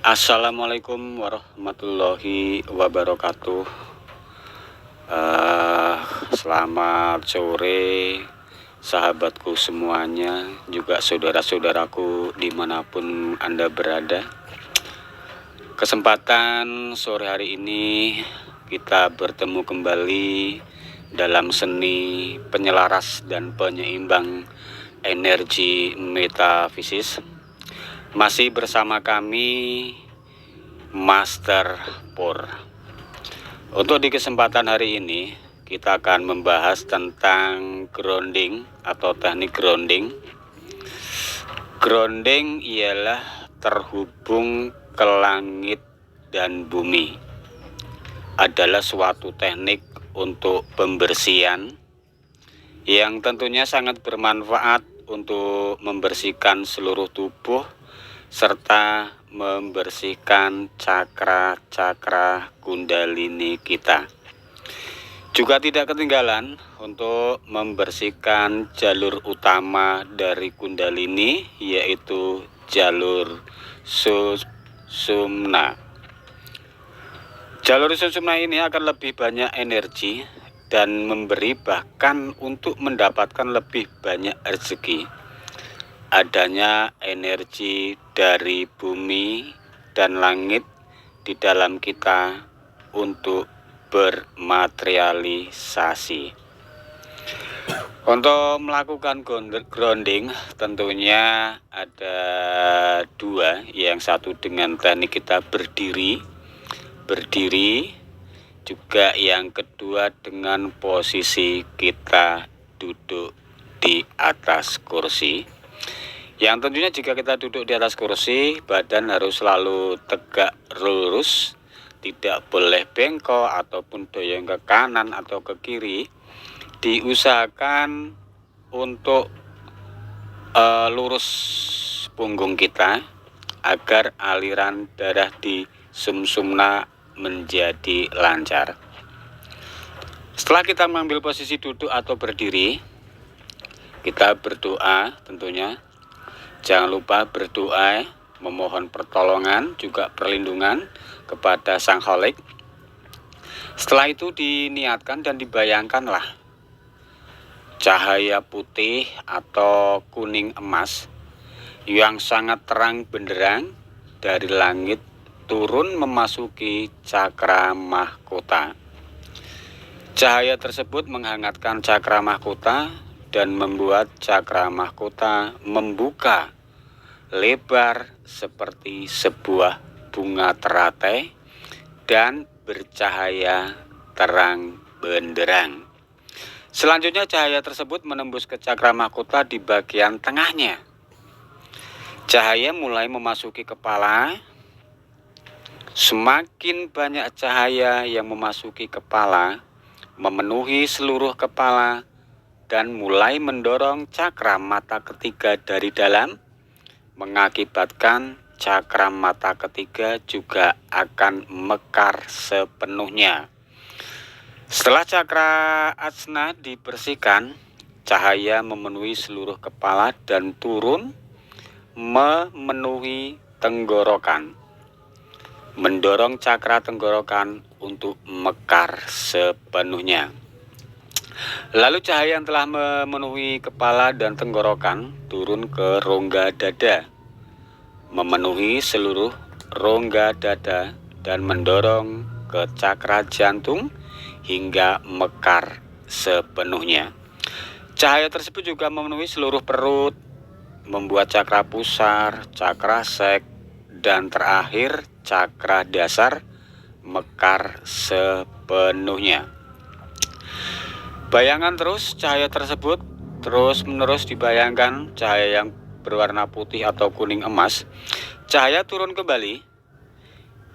Assalamualaikum warahmatullahi wabarakatuh. Eh, Selamat sore sahabatku semuanya, juga saudara-saudaraku dimanapun Anda berada. Kesempatan sore hari ini kita bertemu kembali dalam seni penyelaras dan penyeimbang energi metafisis. Masih bersama kami Master Pur. Untuk di kesempatan hari ini kita akan membahas tentang grounding atau teknik grounding. Grounding ialah terhubung ke langit dan bumi. Adalah suatu teknik untuk pembersihan yang tentunya sangat bermanfaat untuk membersihkan seluruh tubuh serta membersihkan cakra-cakra kundalini kita. Juga tidak ketinggalan untuk membersihkan jalur utama dari kundalini, yaitu jalur Sushumna. Jalur Sushumna ini akan lebih banyak energi dan memberi, bahkan untuk mendapatkan lebih banyak rezeki. Adanya energi dari bumi dan langit di dalam kita untuk bermaterialisasi. Untuk melakukan grounding tentunya ada dua. Yang satu dengan teknik kita berdiri, juga yang kedua dengan posisi kita duduk di atas kursi. Yang tentunya jika kita duduk di atas kursi, badan harus selalu tegak lurus, tidak boleh bengkok ataupun doyong ke kanan atau ke kiri. Diusahakan untuk lurus punggung kita agar aliran darah di sumsumna menjadi lancar. Setelah kita mengambil posisi duduk atau berdiri, kita berdoa tentunya. Jangan lupa berdoa, memohon pertolongan, juga perlindungan kepada Sang Kholik. Setelah itu diniatkan dan dibayangkanlah cahaya putih atau kuning emas yang sangat terang benderang dari langit turun memasuki cakra mahkota. Cahaya tersebut menghangatkan cakra mahkota dan membuat cakra mahkota membuka lebar seperti sebuah bunga teratai dan bercahaya terang benderang. Selanjutnya cahaya tersebut menembus ke cakra mahkota di bagian tengahnya. Cahaya mulai memasuki kepala. Semakin banyak cahaya yang memasuki kepala, memenuhi seluruh kepala, dan mulai mendorong cakra mata ketiga dari dalam, mengakibatkan cakra mata ketiga juga akan mekar sepenuhnya. Setelah cakra asna dibersihkan, cahaya memenuhi seluruh kepala dan turun memenuhi tenggorokan, mendorong cakra tenggorokan untuk mekar sepenuhnya. Lalu cahaya yang telah memenuhi kepala dan tenggorokan turun ke rongga dada, memenuhi seluruh rongga dada dan mendorong ke cakra jantung hingga mekar sepenuhnya. Cahaya tersebut juga memenuhi seluruh perut, membuat cakra pusar, cakra sek, dan terakhir cakra dasar mekar sepenuhnya. Bayangkan terus cahaya tersebut terus menerus dibayangkan, cahaya yang berwarna putih atau kuning emas. Cahaya turun kembali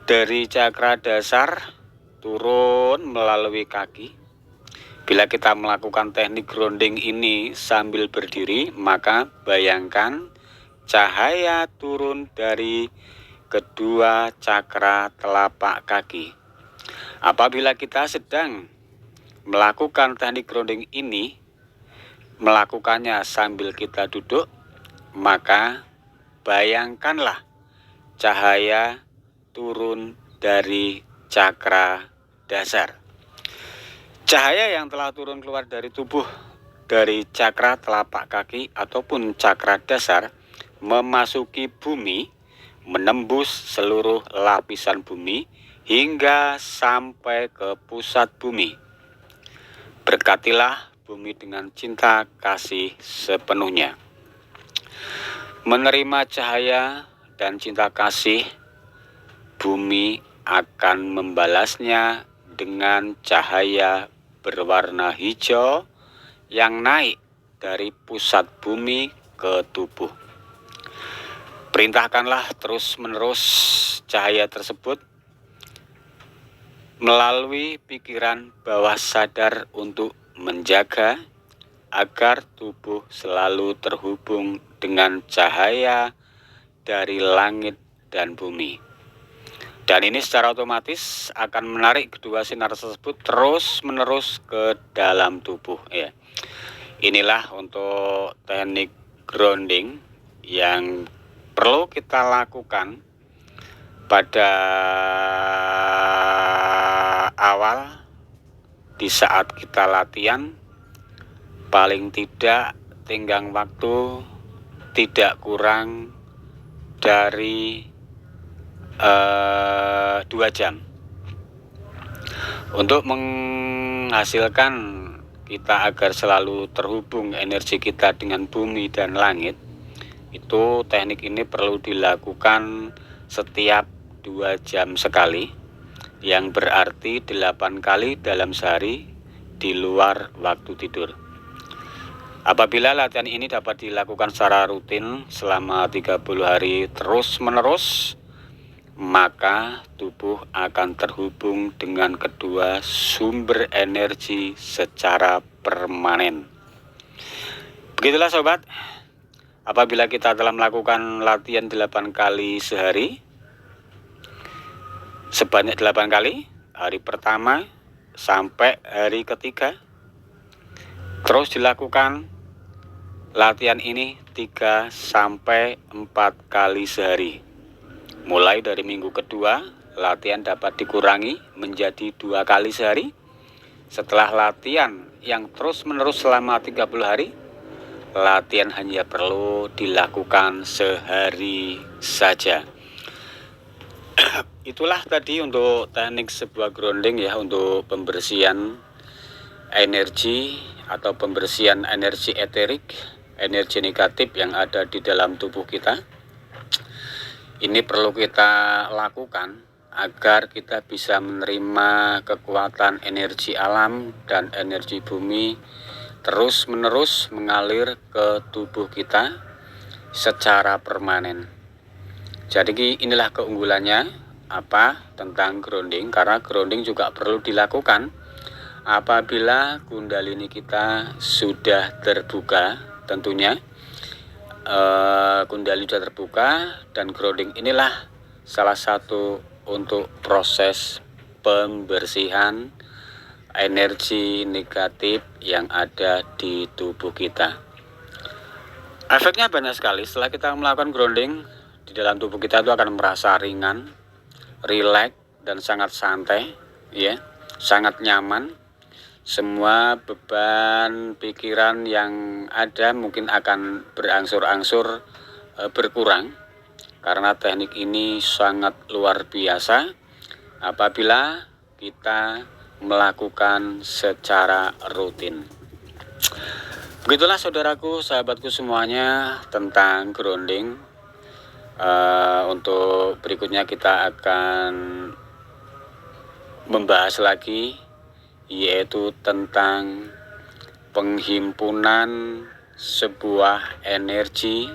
dari cakra dasar, turun melalui kaki. Bila kita melakukan teknik grounding ini sambil berdiri, maka bayangkan cahaya turun dari kedua cakra telapak kaki. Apabila kita sedang melakukan teknik grounding ini, melakukannya sambil kita duduk, maka bayangkanlah cahaya turun dari cakra dasar. Cahaya yang telah turun keluar dari tubuh dari cakra telapak kaki ataupun cakra dasar memasuki bumi, menembus seluruh lapisan bumi hingga sampai ke pusat bumi. Berkatilah bumi dengan cinta kasih sepenuhnya. Menerima cahaya dan cinta kasih, bumi akan membalasnya dengan cahaya berwarna hijau yang naik dari pusat bumi ke tubuh. Perintahkanlah terus-menerus cahaya tersebut melalui pikiran bawah sadar untuk menjaga agar tubuh selalu terhubung dengan cahaya dari langit dan bumi. Dan ini secara otomatis akan menarik kedua sinar tersebut terus-menerus ke dalam tubuh ya. Inilah untuk teknik grounding yang perlu kita lakukan pada awal di saat kita latihan. Paling tidak tenggang waktu tidak kurang dari 2 jam untuk menghasilkan kita agar selalu terhubung energi kita dengan bumi dan langit. Itu teknik ini perlu dilakukan setiap 2 jam sekali, yang berarti 8 kali dalam sehari di luar waktu tidur. Apabila latihan ini dapat dilakukan secara rutin selama 30 hari terus-menerus, maka tubuh akan terhubung dengan kedua sumber energi secara permanen. Begitulah sobat, apabila kita telah melakukan latihan 8 kali sehari, sebanyak 8 kali, hari pertama sampai hari ketiga, terus dilakukan latihan ini 3 sampai 4 kali sehari. Mulai dari minggu kedua, latihan dapat dikurangi menjadi 2 kali sehari. Setelah latihan yang terus-menerus selama 30 hari, latihan hanya perlu dilakukan sehari saja. Itulah tadi untuk teknik sebuah grounding ya, untuk pembersihan energi atau pembersihan energi eterik, energi negatif yang ada di dalam tubuh kita. Ini perlu kita lakukan agar kita bisa menerima kekuatan energi alam dan energi bumi terus-menerus mengalir ke tubuh kita secara permanen. Jadi inilah keunggulannya tentang grounding, karena grounding juga perlu dilakukan apabila kundalini kita sudah terbuka tentunya. Kundalini sudah terbuka, dan grounding inilah salah satu untuk proses pembersihan energi negatif yang ada di tubuh kita. Efeknya banyak sekali. Setelah kita melakukan grounding, di dalam tubuh kita itu akan merasa ringan, rileks, dan sangat santai ya, sangat nyaman. Semua beban pikiran yang ada mungkin akan berangsur-angsur berkurang, karena teknik ini sangat luar biasa apabila kita melakukan secara rutin. Begitulah saudaraku, sahabatku semuanya tentang grounding. Untuk berikutnya kita akan membahas lagi, yaitu tentang penghimpunan sebuah energi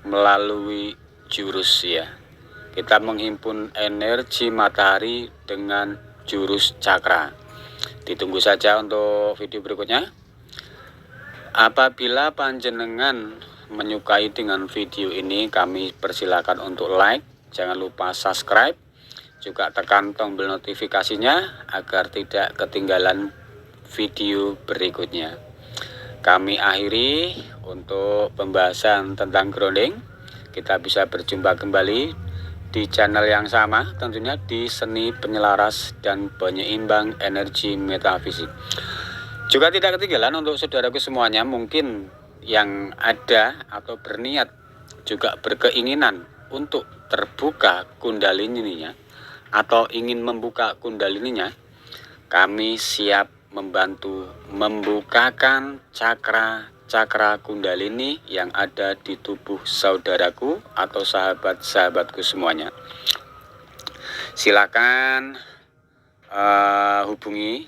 melalui jurus ya. Kita menghimpun energi matahari dengan jurus cakra. Ditunggu saja untuk video berikutnya. Apabila panjenengan menyukai dengan video ini, kami persilakan untuk like, jangan lupa subscribe, juga tekan tombol notifikasinya agar tidak ketinggalan video berikutnya. Kami akhiri untuk pembahasan tentang grounding. Kita bisa berjumpa kembali di channel yang sama, tentunya di Seni Penyelaras dan Penyeimbang Energi Metafisik. Juga tidak ketinggalan untuk saudaraku semuanya, mungkin yang ada atau berniat juga berkeinginan untuk terbuka kundalininya atau ingin membuka kundalininya, kami siap membantu membukakan cakra kundalini yang ada di tubuh saudaraku atau sahabat-sahabatku semuanya. Silakan hubungi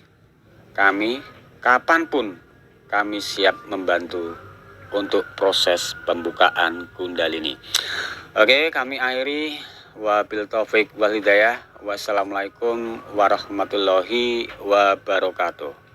kami kapanpun, kami siap membantu untuk proses pembukaan kundalini. Oke, kami akhiri. Wabil taufik wal hidayah. Wassalamualaikum warahmatullahi wabarakatuh.